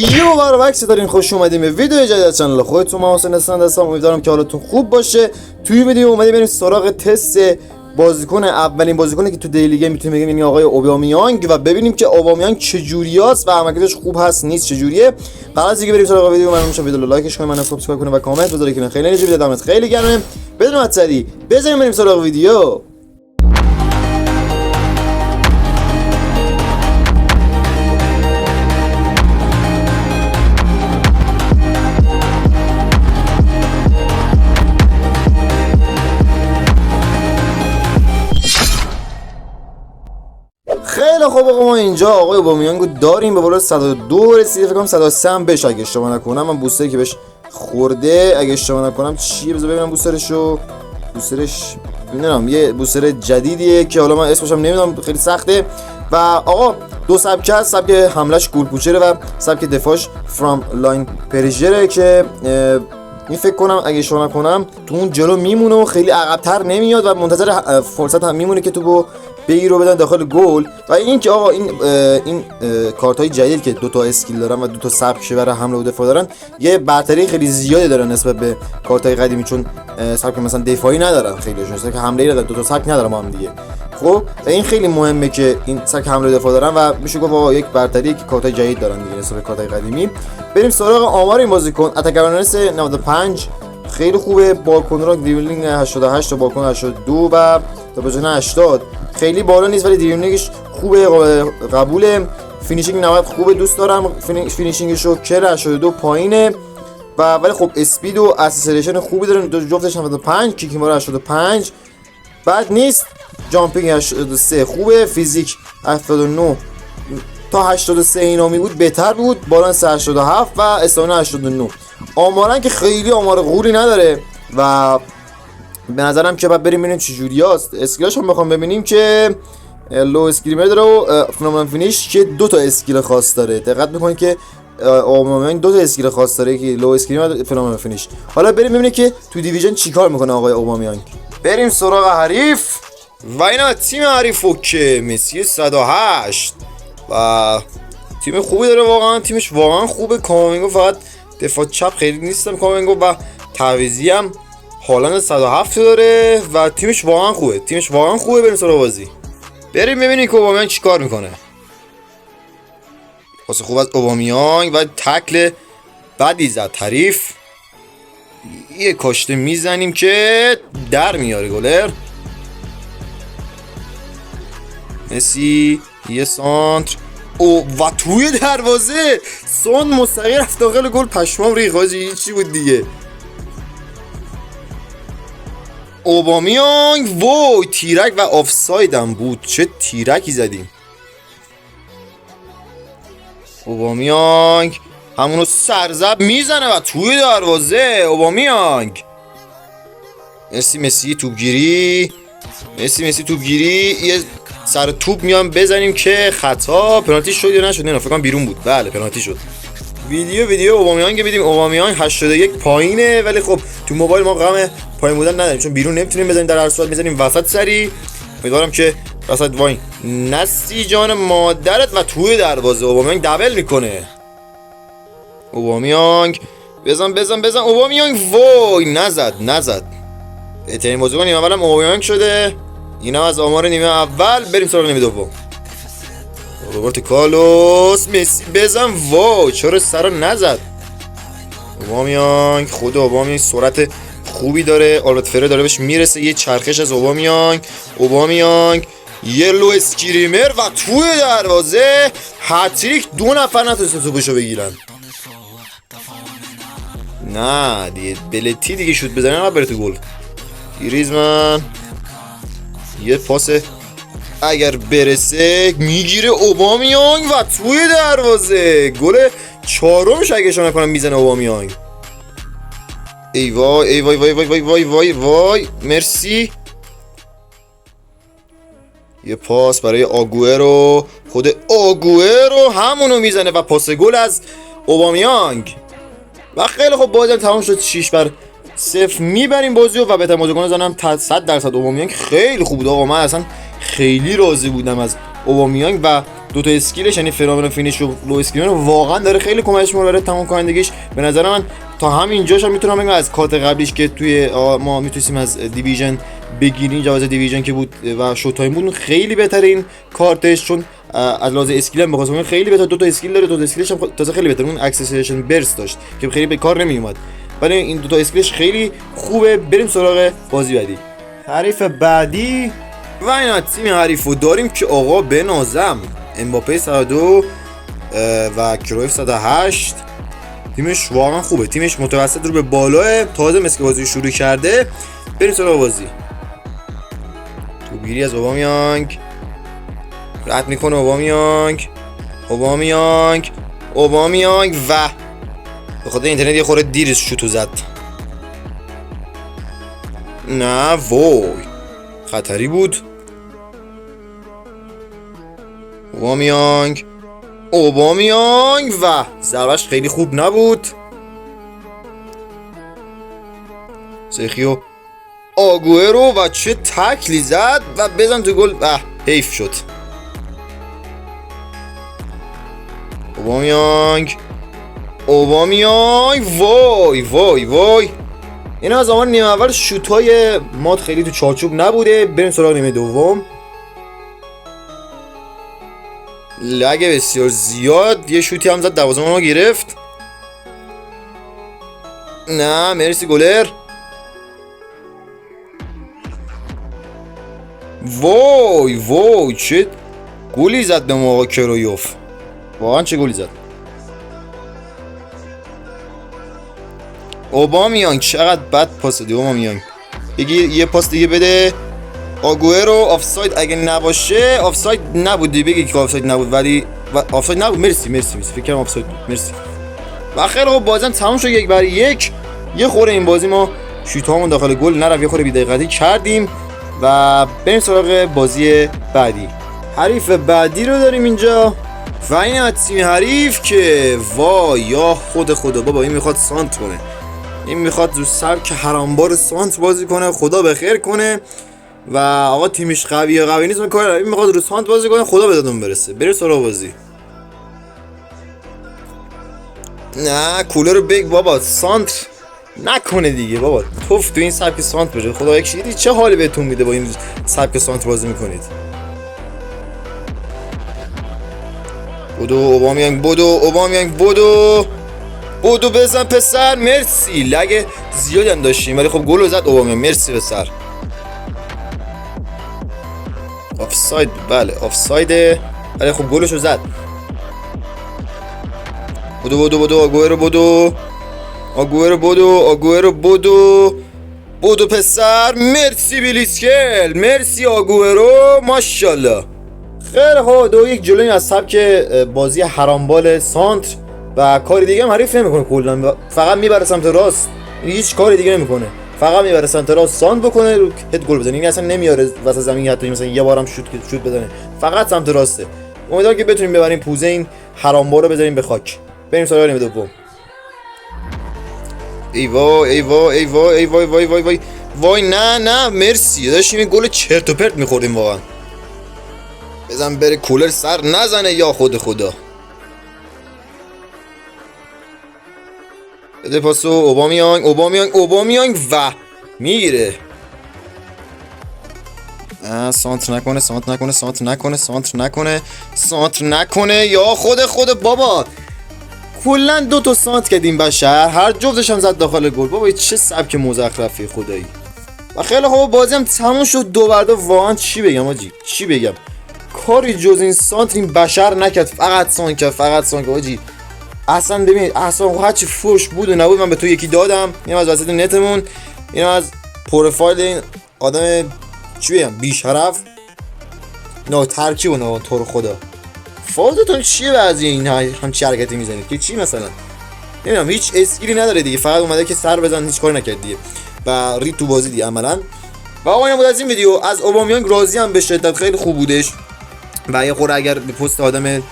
یو باربکس دارین، خوش اومدیم به ویدیو جدید از کانال خودتون. من حسین هستم، امیدوارم که حالتون خوب باشه. توی ویدیو اومدیم بریم سراغ تست بازیکن، اولین بازیکنی که تو دیلیگه میتونیم بگیم این آقای اوبامیانگ و ببینیم که اوبامیانگ چجوریاست و عملکردش خوب هست نیست چجوریه. قبل از اینکه بریم سراغ ویدیو ممنون میشم ویدیو رو لایکش کنید، منو سابسکرایب کنید و کامنت بذارید که خیلی انرژی میده. دمت خیلی گرمه. بدون حدسری بزنیم بریم سراغ ویدیو. خیلی خوب آقا، ما اینجا آقای اوبامیانگو داریم. به بالا 102 رسیده، فکر کنم 103 هم بهش اگه اشتباه نکنم. من بوستری که بهش خورده اگه اشتباه نکنم چیه، بذار ببینم بوسترشو. بوسترش نمیدونم، یه بوستر جدیدیه که حالا من اسمش هم نمیدونم، خیلی سخته. و آقا دو سبک هست، سبک حملش گول پوچره و سبک دفاعش فرام لاین پرژره که این فکر کنم اگه اشتباه نکنم تو اون جلو میمونه و خیلی عقب‌تر نمیاد و منتظر فرصت هم میمونه که تو بگیرو بدن داخل گل. و این که آقا این کارت های جدید که دوتا اسکیل دارن و دوتا سبک برای حمله و دفاع دارن یه برتری خیلی زیادی دارن نسبت به کارت های قدیمی، چون سبک مثلا دفاعی ندارن خیلیشون، سبک حمله ای دارن، دوتا سبک ندارن با هم دیگه. خب این خیلی مهمه که این سبک حمله و دفاع دارن و میشه گفت آقا یک برتری که کارت های جدید دارن دیگه نسبت به کارت های قدیمی. بریم سراغ آمار این بازیکن. اتک اورننس 95 خیلی خوبه، بالکن را دیولینگ 88 تا بالکن 82 و تا بجن 80 خیلی بالا نیست ولی دیولینگش خوبه، قبوله. فینیشینگ 90 خوبه، دوست دارم فینیشینگش رو. کر 82 پایینه و ولی خب اسپید و اسیلریشن خوبی داره، جفتش 95. کیکیمارا 85 بد نیست. جامپینگ 83 خوبه. فیزیک 79 تا 83 اینا می بود بهتر بود. بالانس 87 و استامینا 89. آمارن که خیلی آمار غولی نداره و به نظرم که بعد بریم ببینیم چه جوریاست. اسکیلاش هم بخوام ببینیم که لو اسکریمر داره و فنومنال فینیش که دو تا اسکیل خاص داره. دقت میکنید که اوبامیانگ دو تا اسکیل خاص داره که لو اسکریمر و فنومنال فینیش. حالا بریم ببینیم که تو دیویژن چیکار میکنه آقای اوبامیانگ. بریم سراغ حریف و اینا تیم حریفو که مسی 108 و تیم خوبی داره، واقعا تیمش واقعا خوبه. کامینگو فقط دفاع چپ خیلی نیستم کامینگو و تعویضی هم هالند 107 داره و تیمش واقعا خوبه. بریم سراغ بازی، بریم ببینیم که اوبامیانگ چیکار میکنه. واسه خوب از اوبامیانگ و تکل بدی زد حریف. یه کاشته میزنیم که در میاره گلر. مسی یه سانتر و توی دروازه سون مستقیم رفت داخل گل. پشمام ریخت حاجی، چی بود دیگه. اوبامیانگ وای تیرک و آفساید هم بود، چه تیرکی زدیم. اوبامیانگ همونو سرزب میزنه و توی دروازه. اوبامیانگ مسی توپگیری یه سر توپ میام بزنیم که خطا. پنالتی شد یا نشد؟ نه فکر کنم بیرون بود. بله پنالتی شد. ویدیو اوبامیانگ بدیم. اوبامیانگ 81 پایینه ولی خب تو موبایل ما غم پایین بودن نداریم چون بیرون نمیتونیم بزنیم، در هر صورت میزنیم وسط سری. امیدوارم که وسط وای نستی جان مادرت و توی دروازه. اوبامیانگ دبل میکنه. اوبامیانگ بزن. اوبامیانگ وای نزد. بهترین بازیکن نیمه اولم اوبامیانگ شده. اینا از آمار نیمه اول. بریم سراغ نیمه دوم. روبرت کارلوس مسی بزن. وای چرا سرا نزد. اوبامیانگ خود اوبامیانگ سرعت خوبی داره. آلبرت فرر داره بهش میرسه. یه چرخش از اوبامیانگ یه لو اسکریمر و توی دروازه هتریک. دو نفر نتونستن توپشو بگیرن. نه دیگه بلتی دیگه شوت بزنه نه بره تو گل. گریزمان یه پاس اگر برسه میگیره اوبامیانگ و توی دروازه. گل چهارمش اگه اشتباه نکنم میزنه اوبامیانگ. ای وای مرسی. یه پاس برای آگوئرو، خود آگوئرو همونو میزنه و پاس گل از اوبامیانگ. و خیلی خب بازی تمام شد. 6-0 میبریم بازیو و بهترین بازیکن زنم 100% اوبامیانگ خیلی خوب بود. آقا من اصلا خیلی راضی بودم از اوبامیانگ و دو تا اسکیلش یعنی فنومن فینیش و لو اسکیل واقعا داره خیلی کمکش میکنه برای تمام کنندگیش. به نظر من تا همینجاش هم میتونم بگم از کارت قبلیش که توی ما میتونیم از دیویژن بگیریم، جواز دیویژن که بود و شو تایم بود، خیلی بهتره این کارتش، چون از لحاظ اسکیل هم بخواستم خیلی بهتر. دو تا اسکیل داره، دو تا اسکیلش هم تازه خیلی بهتره. اون اکسلریشن برست داشت که خیلی به کار نمی اومد، ولی این دو تا اسکیلش خیلی خوبه. بریم سراغ بازی بعدی. حریف بعدی و اینا تیم حریفو داریم که آقا بنازم امباپه 102 و کرویف 108. تیمش واقعا خوبه، تیمش متوسط رو به بالاه، تازه مثل بازی شروع کرده. بریم سراغ بازی. توپگیری از اوبامیانگ، رد میکنه اوبامیانگ و به خاطر اینترنت یه خورده دیر شوتو زد. نه وای خطری بود. اوبامیانگ و ضربش خیلی خوب نبود. سرخیو آگوئرو و چه تکلی زد و بزن تو گل. حیف شد. اوبامیانگ وای اینا از آمان نیمه اول شوتای مات خیلی تو چارچوب نبوده. بریم سراغ نیمه دوم. لگ بسیار زیاد، یه شوتی هم زد، دروازه ما گرفت. نه مرسی گلر. وای چه گلی زد به ما کرویوف، واقعا چه گلی زد. اوبامیانگ چقدر بد پاس دادی اوبامیانگ. یه پاس دیگه بده. آگوئرو آفساید اگه نباشه، آفساید نبودی بگی که آفساید نبود، ولی آفساید نبود. مرسی فکر کنم آفساید بود. مرسی. و خیلی خوب بازی تموم شد 1-1. یه خورده این بازی ما شوتامون داخل گل نرفت، یه خورده بی‌دقتی کردیم و بریم سراغ بازی بعدی. حریف بعدی رو داریم اینجا و این تیم حریف که وای یا خدا بابا، این میخواد سانت کنه، این میخواد رو سبک حرامبار سانت بازی کنه، خدا به خیر کنه. و آقا تیمش قوی نیست، کار این میخواد رو سانت بازی کنه، خدا به دادون برسه. بریم سراغ بازی. نه کولر رو بگ بابا، سانت نکنه دیگه بابا، توف تو این سبک سانت بشه. خدا یکشیدی چه حالی بهتون میده با این سبک سانت بازی میکنید. بودو اوبامیانگ بودو بزن پسر. مرسی. لگ زیادی هم داشتیم ولی خب گل زد اوبامیانگ. مرسی پسر. آفساید، بله آفسایده ولی خب گلشو زد. بودو آگوئرو بودو پسر. مرسی بیلیسکل، مرسی آگوئرو، ماشاءالله. خیلی خوب 2-1 جلوی از سبک بازی حرامبال سانتر و کاری دیگه هم حریف نمیکنه کلا، فقط میبره سمت راست، هیچ کاری دیگه نمیکنه، فقط میبره سمت راست سانت بکنه هد گل بزنه. این اصلا نمیاره وسط زمین، حتی مثلا یه بارم شوت بزنه، فقط سمت راسته. امیدوارم که بتونیم ببریم پوزه این حرامبار رو بذاریم به خاک. بریم سراغ نیمه دوم. ای وای نه مرسی. داشتیم این گل چرت و پرت میخوردیم واقعا. بزن بره کولر سر نزنه یا خدا. بده پاسو اوبامیانگ و میگیره. سانت نکنه یا خود بابا. کلا 2 تا سانت کردیم بشر، هر جفتش هم زد داخل گل. بابا چه سبک مزخرفی خدایی. و خیلی خوب بازی هم تموم شد 2-2. واقعا چی بگم آجی، چی بگم، کاری جز این سانت این بشر نکرد، فقط سانت آجی. اصلا ببین اصلا هرچی فوش بود و نبود من به تو یکی دادم. اینم از وسط نتمون، اینم از پروفایل این آدم چی بگم بیشرف ترکیب و تو رو خدا. فازتون چیه بعضی این همچی حرکتی میزنید که چی مثلا نمیدونم، هیچ اسکیلی نداره دیگه، فقط اومده که سر بزن، هیچ کاری نکرد دیگه و رید تو بازی دیگه عملا. و آقا این بود از این ویدیو. از اوبامیانگ راضی ام به شدت، خیلی خوب بودش و یه خورده اگر به پست آدم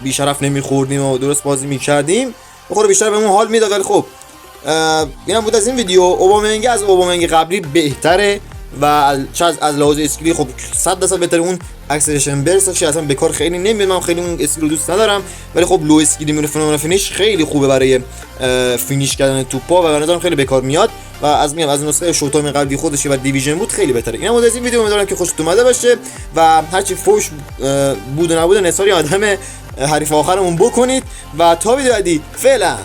بیشرف نمیخوردیم و درست بازی میکردیم بخوره بیشتر بهمون حال میداد. ولی خب اینم بود از این ویدیو. اوبامیانگ از اوبامیانگ قبلی بهتره و چه از لحاظ اسکیلی خب 100% بهتره اون اکسلریشن برست که اصلا به کار خیلی نمیاد. من خیلی اون اسکیل رو دوست ندارم، ولی خب لو اسکیلی میره فنومن فینیش خیلی خوبه برای فینیش کردن توپا و به نظرم خیلی به کار میاد و از نسخه شوتایم قبلی خودش و دیویژن بود خیلی بهتره. اینم از این ویدیو، امیدوارم که خوشتون اومده باشه و هرچی فوش بود و نبود نثاری آدم حریف آخرمون بکنید و تا ویدیو بعدی فعلا.